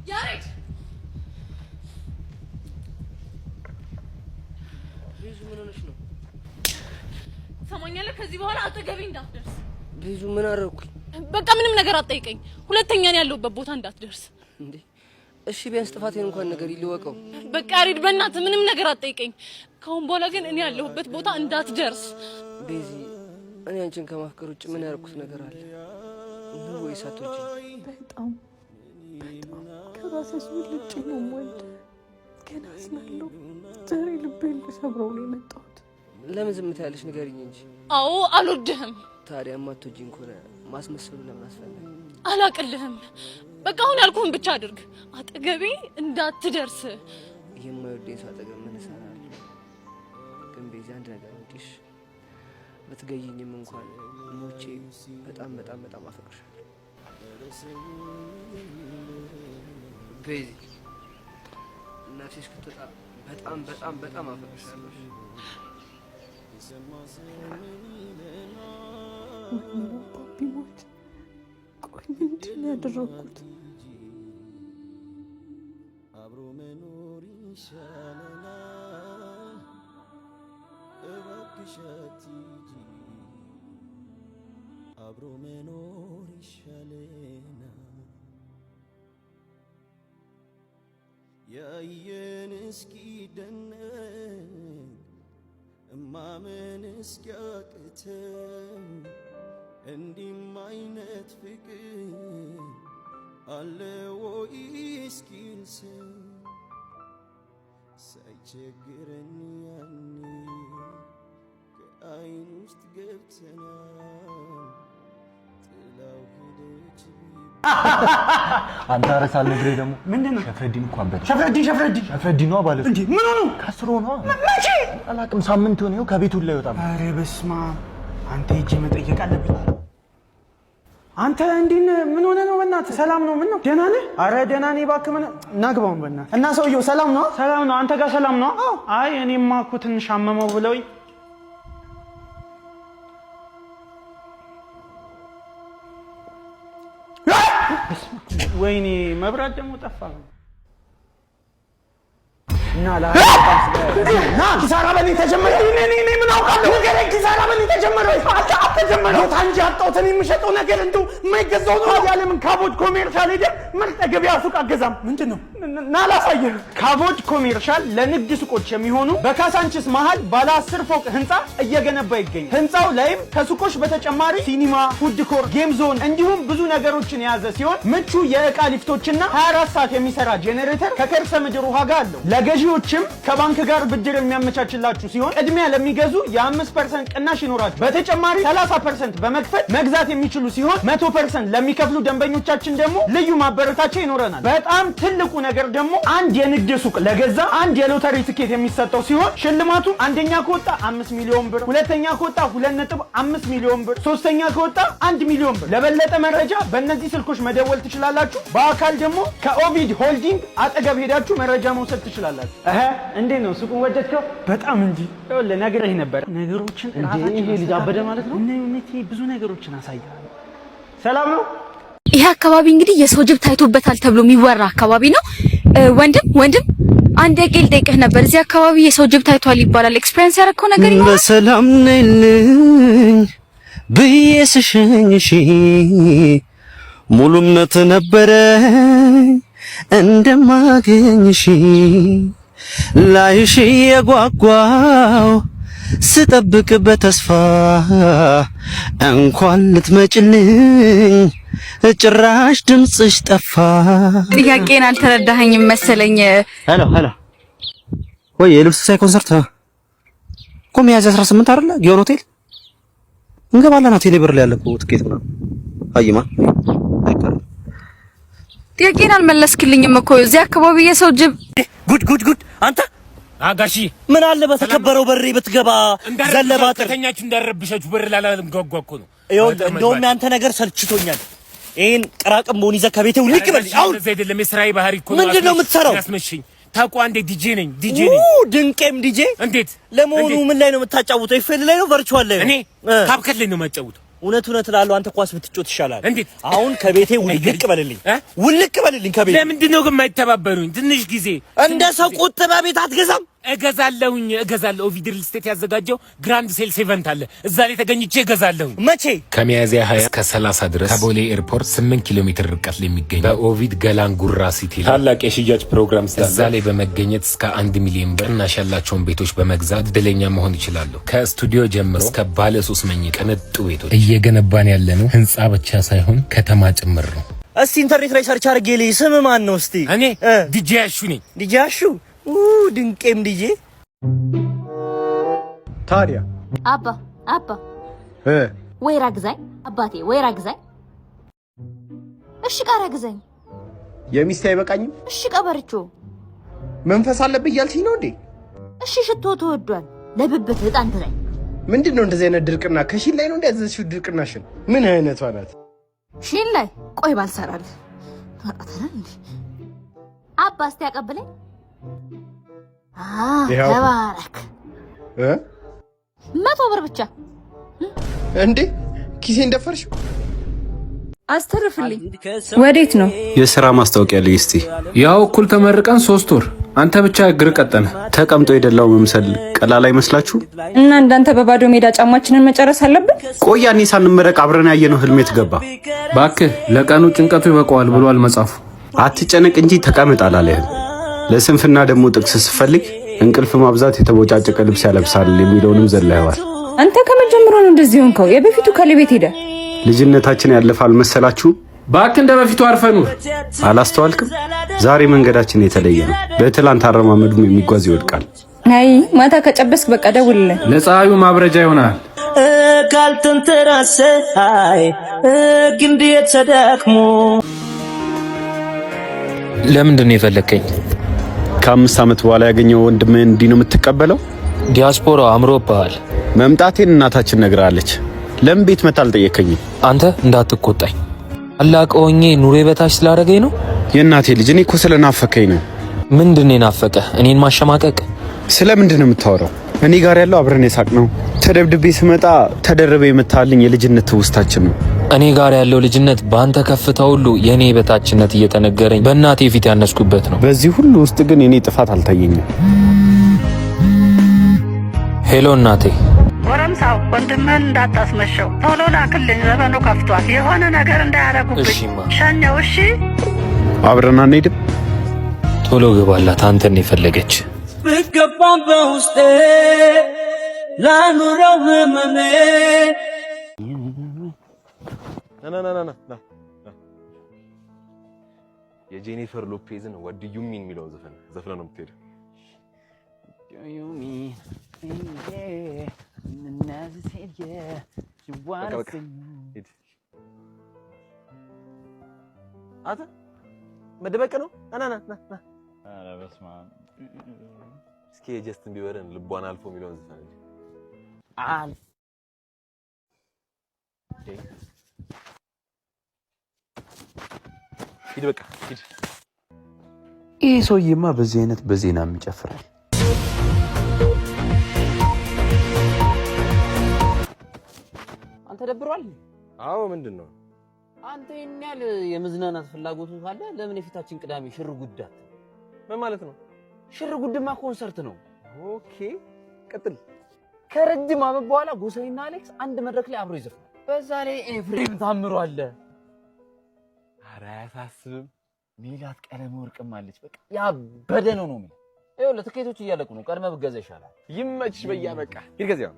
ያሬድ ቤዙ ምን ሆነሽ ነው? ሰማኛለህ? ከዚህ በኋላ አጠገቤ እንዳትደርስ። ቤዙ ምን አደረኩኝ? በቃ ምንም ነገር አትጠይቀኝ። ሁለተኛ ነው ያለሁበት ቦታ እንዳትደርስ። እንዴ እሺ ቢያንስ ጥፋቴን እንኳን ነገር ይልወቀው። በቃ ያሬድ በእናትህ ምንም ነገር አትጠይቀኝ። ካሁን በኋላ ግን እኔ ያለሁበት ቦታ እንዳትደርስ። ቤዚ እኔ አንቺን ከማፍቀር ውጭ ምን ያደረኩት ነገር አለ? ነው ወይስ አትወጪኝ? በጣም ከራስሽ ልጭ ነው ወንድ ገና አስናለሁ። ዛሬ ልቤን ልሰብረው ነው የመጣሁት። ለምን ዝም ትያለሽ? ንገሪኝ እንጂ። አዎ አልወድህም። ታዲያ የማትወጂኝ ከሆነ ማስመሰሉ ለምን አስፈለገ? አላቅልህም። በቃ አሁን ያልኩህን ብቻ አድርግ። አጠገቤ እንዳትደርስ። የማይወደኝ ሰው አጠገብ ምን እሰራለሁ? ግን ቤዛ አንድ ነገር እንዲሽ ብትገይኝም እንኳን ሞቼ በጣም በጣም በጣም አፈቅርሻለሁ። ቤዚ እናቴ እስክትወጣ በጣም በጣም በጣም አፈቅርሻለሁ። ቢሞት ቆይ ምንድን ነው ያደረኩት? አብሮ መኖር ይሻለናል፣ እባክሽ አትሂጂ። አብሮ መኖር ይሻለናል፣ ያየን እስኪደነቅ እማመን እስኪያቅተን እንዲህም አይነት ፍቅር አለ ወይ እስኪል ሰው ሳይቸግረን ያኔ ከአይን ውስጥ ገብተናል። ጥላው ሄደች አንተ አረሳል ነግሬ ደግሞ ምንድነው? ሸፍረዲን እኮ አበደ። ሸፍረዲን ነው ባለ እንዴ? ምን ሆነ? ከስሮ ነው መቼ አላቅም። ሳምንት ሆነው ከቤቱ ላይ ይወጣል። አረ በስማ አንተ እጄ መጠየቅ አለብኝ። አንተ እንዲህ ምን ሆነ ነው? በእናትህ ሰላም ነው? ምን ነው? ደህና ነህ? አረ ደህና ነኝ እባክህ። ምን እናግባውን በእናትህ። እና ሰውየው ሰላም ነው? ሰላም ነው። አንተ ጋር ሰላም ነው? አይ እኔማ እኮ ትንሽ አመመው ብለውኝ። ወይኔ መብራት ደግሞ ጠፋ። እና ኪሳራ በኔ ተጀመረ። እኔ ምን አውቃለሁ? ንገረኝ። ኪሳራ በኔ ተጀመረ። አልተጀመረም። ታንጂ አጣሁትን የሚሸጠው ነገር እንደው የማይገዛው ነው ያለ። ምን ካቦድ ኮሜርሻል ሄደ ምርጥ ገበያ ሱቅ አገዛም። ምንድን ነው? ና ላሳየህ። ካቦድ ኮሜርሻል ለንግድ ሱቆች የሚሆኑ በካሳንቺስ መሃል ባለ 10 ፎቅ ህንፃ እየገነባ ይገኛል። ህንፃው ላይም ከሱቆች በተጨማሪ ሲኒማ፣ ፉድ ኮርት፣ ጌም ዞን እንዲሁም ብዙ ነገሮችን የያዘ ሲሆን ምቹ የእቃ ሊፍቶችና 24 ሰዓት የሚሰራ ጄኔሬተር ከከርሰ ምድር ውሃ ጋር አለው። ለገዢዎችም ከባንክ ጋር ብድር የሚያመቻችላችሁ ሲሆን ቅድሚያ ለሚገዙ የ5% ቅናሽ ይኖራችሁ። በተጨማሪ 30% በመክፈል መግዛት የሚችሉ ሲሆን 100% ለሚከፍሉ ደንበኞቻችን ደግሞ ልዩ ማበረታቻ ይኖረናል። በጣም ትልቁ ነገር ደግሞ አንድ የንግድ ሱቅ ለገዛ አንድ የሎተሪ ትኬት የሚሰጠው ሲሆን ሽልማቱ አንደኛ ከወጣ 5 ሚሊዮን ብር፣ ሁለተኛ ከወጣ 2.5 ሚሊዮን ብር፣ ሶስተኛ ከወጣ 1 ሚሊዮን ብር። ለበለጠ መረጃ በእነዚህ ስልኮች መደወል ትችላላችሁ። በአካል ደግሞ ከኦቪድ ሆልዲንግ አጠገብ ሄዳችሁ መረጃ መውሰድ ትችላላችሁ። እንዴት ነው ሱቁን ወደድከው? በጣም እንጂ ይኸውልህ ነግሬህ ነበር። ነገሮችን ይሄ ልጅ አበደ ማለት ነው። እነዚህ ብዙ ነገሮችን አሳያለሁ። ሰላም ነው። ይሄ አካባቢ እንግዲህ የሰው ጅብ ታይቶበታል ተብሎ የሚወራ አካባቢ ነው። ወንድም አንድ የቄል ጠይቀህ ነበር። እዚህ አካባቢ የሰው ጅብ ታይቷል ይባላል። ኤክስፒሪየንስ ያደረከው ነገር ይኖር? በሰላም ነኝ ብዬ ስሸኝሽ ሙሉ እምነት ነበረኝ እንደማገኝሽ ላይሽ የጓጓው ስጠብቅ በተስፋ እንኳን ልትመጭልኝ ጭራሽ ድምጽሽ ጠፋ። ጥያቄን አልተረዳኸኝም መሰለኝ። ሄሎ ወይ የልብስ ሳይ ኮንሰርት እኮ ሚያዝያ 18 አይደለ? ጊዮን ሆቴል እንገባለን። ቴሌብር ላይ ያለው ትኬት ነው። አይማ አይቀርም። ጥያቄን አልመለስክልኝም እኮ እዚህ አካባቢ የሰው ጅብ ጉድ አንተ አጋሺ ምን አለ በተከበረው በሬ ብትገባ ዘለባት ከተኛችሁ እንዳረብሻችሁ በር ላላለም ጓጓኩ ነው። እንደውም ያንተ ነገር ሰልችቶኛል። ይሄን ቅራቅምቦን ይዘህ ከቤቴ ውልቅ በል። አሁን እዚህ አይደለም የሥራዬ ባህሪ እኮ ነው። ምንድነው የምትሰራው? ያስመሽኝ ታውቁ አንዴ ዲጄ ነኝ። ድንቄም ዲጄ። እንዴት ለመሆኑ ምን ላይ ነው የምታጫውተው? ኤፍኤል ላይ ነው ቨርቹዋል ላይ ነው? እኔ ካብከት ላይ ነው የማጫውተው። እውነት እላለሁ አንተ ኳስ ብትጮት ይሻላል። እንዴት? አሁን ከቤቴ ውልቅ በልልኝ ከቤቴ። ለምንድን ነው ግን የማይተባበሩኝ? ትንሽ ጊዜ እንደ ሰው ቁጥባ ቤት አትገዛም? እገዛለሁ። ኦቪድ ሪል ስቴት ያዘጋጀው ግራንድ ሴልስ ኢቨንት አለ። እዛ ላይ ተገኝቼ እገዛለሁ። መቼ? ከሚያዝያ 20 እስከ 30 ድረስ ከቦሌ ኤርፖርት 8 ኪሎ ሜትር ርቀት ላይ የሚገኝ በኦቪድ ገላን ጉራ ሲቲ ታላቅ የሽያጭ ፕሮግራም ስላለ እዛ ላይ በመገኘት እስከ 1 ሚሊዮን ብር ቅናሽ ያላቸውን ቤቶች በመግዛት እድለኛ መሆን ይችላሉ። ከስቱዲዮ ጀምሮ እስከ ባለ 3 መኝታ ቅንጡ ቤቶች እየገነባን ያለነው ህንጻ ብቻ ሳይሆን ከተማ ጭምር ነው። እስቲ ኢንተርኔት ላይ ሰርች አድርጌ ልይ። ስም ማን ነው እስቲ? እኔ ዲጄ አሹ ነኝ። ዲጄ አሹ ድንቄም ዲጄ። ታዲያ አባ ወይራ ግዛኝ አባቴ፣ ወይራ ግዛኝ። እሺ ቃሪያ ግዛኝ። የሚስት አይበቃኝም? እሺ ቀበርቾ። መንፈስ አለብህ እያልሽኝ ነው እንዴ? እሺ ሽቶ ተወዷል። ለብብት እጣን ግዛኝ። ምንድነው እንደዚህ አይነት ድርቅና? ከሺን ላይ ነው እንደዚህ ድርቅናሽን? ምን አይነቷ ናት? ሺን ላይ ቆይ ባልሰራል ታጣተን እንዴ? አባ እስቲ ያቀብለኝ። ተባረክ። 100 ብር ብቻ እንዴ? ኪሴን ደፈርሽው? አስተርፍልኝ። ወዴት ነው? የሥራ ማስታወቂያ ልይ እስቲ። ያው እኩል ተመርቀን 3 ወር አንተ ብቻ እግር ቀጠነ። ተቀምጦ የደላው መምሰል ቀላል አይመስላችሁ? እና እንዳንተ በባዶ ሜዳ ጫማችንን መጨረስ አለብን? ቆይ ያኔ ሳንመረቅ አብረን ያየነው ህልሜት ገባ። ባክህ ለቀኑ ጭንቀቱ ይበቃዋል ብሏል መጻፉ። አትጨነቅ እንጂ ተቀመጥ አላለህም። ለስንፍና ደግሞ ጥቅስ ስፈልግ እንቅልፍ ማብዛት የተቦጫጨቀ ልብስ ያለብሳል የሚለውንም ዘለህዋል። አንተ ከመጀመሩ ነው እንደዚህ ሆንከው። የበፊቱ ከልቤት ሄደ። ልጅነታችን ያለፋል መሰላችሁ? ባክ እንደ በፊቱ አርፈኑ። አላስተዋልክም? ዛሬ መንገዳችን የተለየ ነው። በትላንት አረማመዱም የሚጓዝ ይወድቃል። አይ ማታ ከጨበስክ በቃ ደውልልኝ። ለፀሐዩ ማብረጃ ይሆናል። ካልተንተራሰ አይ እንዴት ተደክሞ። ለምንድን ነው የፈለከኝ? ከ5 ዓመት በኋላ ያገኘው ወንድምህን እንዲህ ነው የምትቀበለው? ዲያስፖራው አምሮብሃል። መምጣቴን እናታችን ነግራለች። ለምን ቤት መጣ አልጠየከኝም? አንተ እንዳትቆጣኝ። አላቀውኝ ኑሬ በታች ስላደረገኝ ነው። የእናቴ ልጅ እኔ እኮ ስለናፈከኝ ነው። ምንድን ነው ናፈቀህ? እኔን ማሸማቀቅ? ስለምንድን ነው የምታወራው? እኔ ጋር ያለው አብረን የሳቅ ነው። ተደብድቤ ስመጣ ተደረበ የመታልኝ የልጅነት ትውስታችን ነው። እኔ ጋር ያለው ልጅነት በአንተ ከፍታ ሁሉ የኔ በታችነት እየተነገረኝ በእናቴ ፊት ያነስኩበት ነው። በዚህ ሁሉ ውስጥ ግን የኔ ጥፋት አልታየኝም። ሄሎ እናቴ። ጎረምሳው ወንድምህን እንዳታስመሸው፣ ቶሎ ላክልኝ። ዘመኑ ከፍቷል። የሆነ ነገር እንዳያረጉብኝ። ሸኘው። እሺ አብረን አንሄድም? ቶሎ ግባላት። አንተን የፈለገች ብገባም በውስጤ ላኑረው ህመሜ። ና የጄኒፈር ሎፔዝን ወድ ዩ ሚን የሚለውን ዘፈን ነው የምትሄደው። አንተ መደበቅ ነው። ና ኧረ በስመ አብ። እስኪ የጀስትን ቢበረን ልቧን አልፎ የሚለውን ዘፈን እንጂ ሂድ በቃ ሂድ። ይህ ሰውዬማ በዚህ አይነት በዜና የሚጨፍራል። አንተ ደብሯል? አዎ ምንድን ነው? አንተ ይሄን ያህል የመዝናናት ፍላጎቱ ካለ ለምን የፊታችን ቅዳሜ ሽር ጉዳት? ምን ማለት ነው? ሽር ጉድማ ኮንሰርት ነው። ኦኬ ቀጥል። ከረጅም ዓመት በኋላ ጎሳይና አሌክስ አንድ መድረክ ላይ አብሮ ይዘፍናል። በዛ ላይ ኤፍሬም ታምሮ አለ። ኧረ አያሳስብም። ሜላት ቀለም ወርቅም አለች። በቃ ያበደ ነው። ይኸውልህ ትኬቶች እያለቁ ነው። ቀድመህ ብትገዛ ይሻላል። ይመችሽ። በያ በቃ ሂድ ገዛው።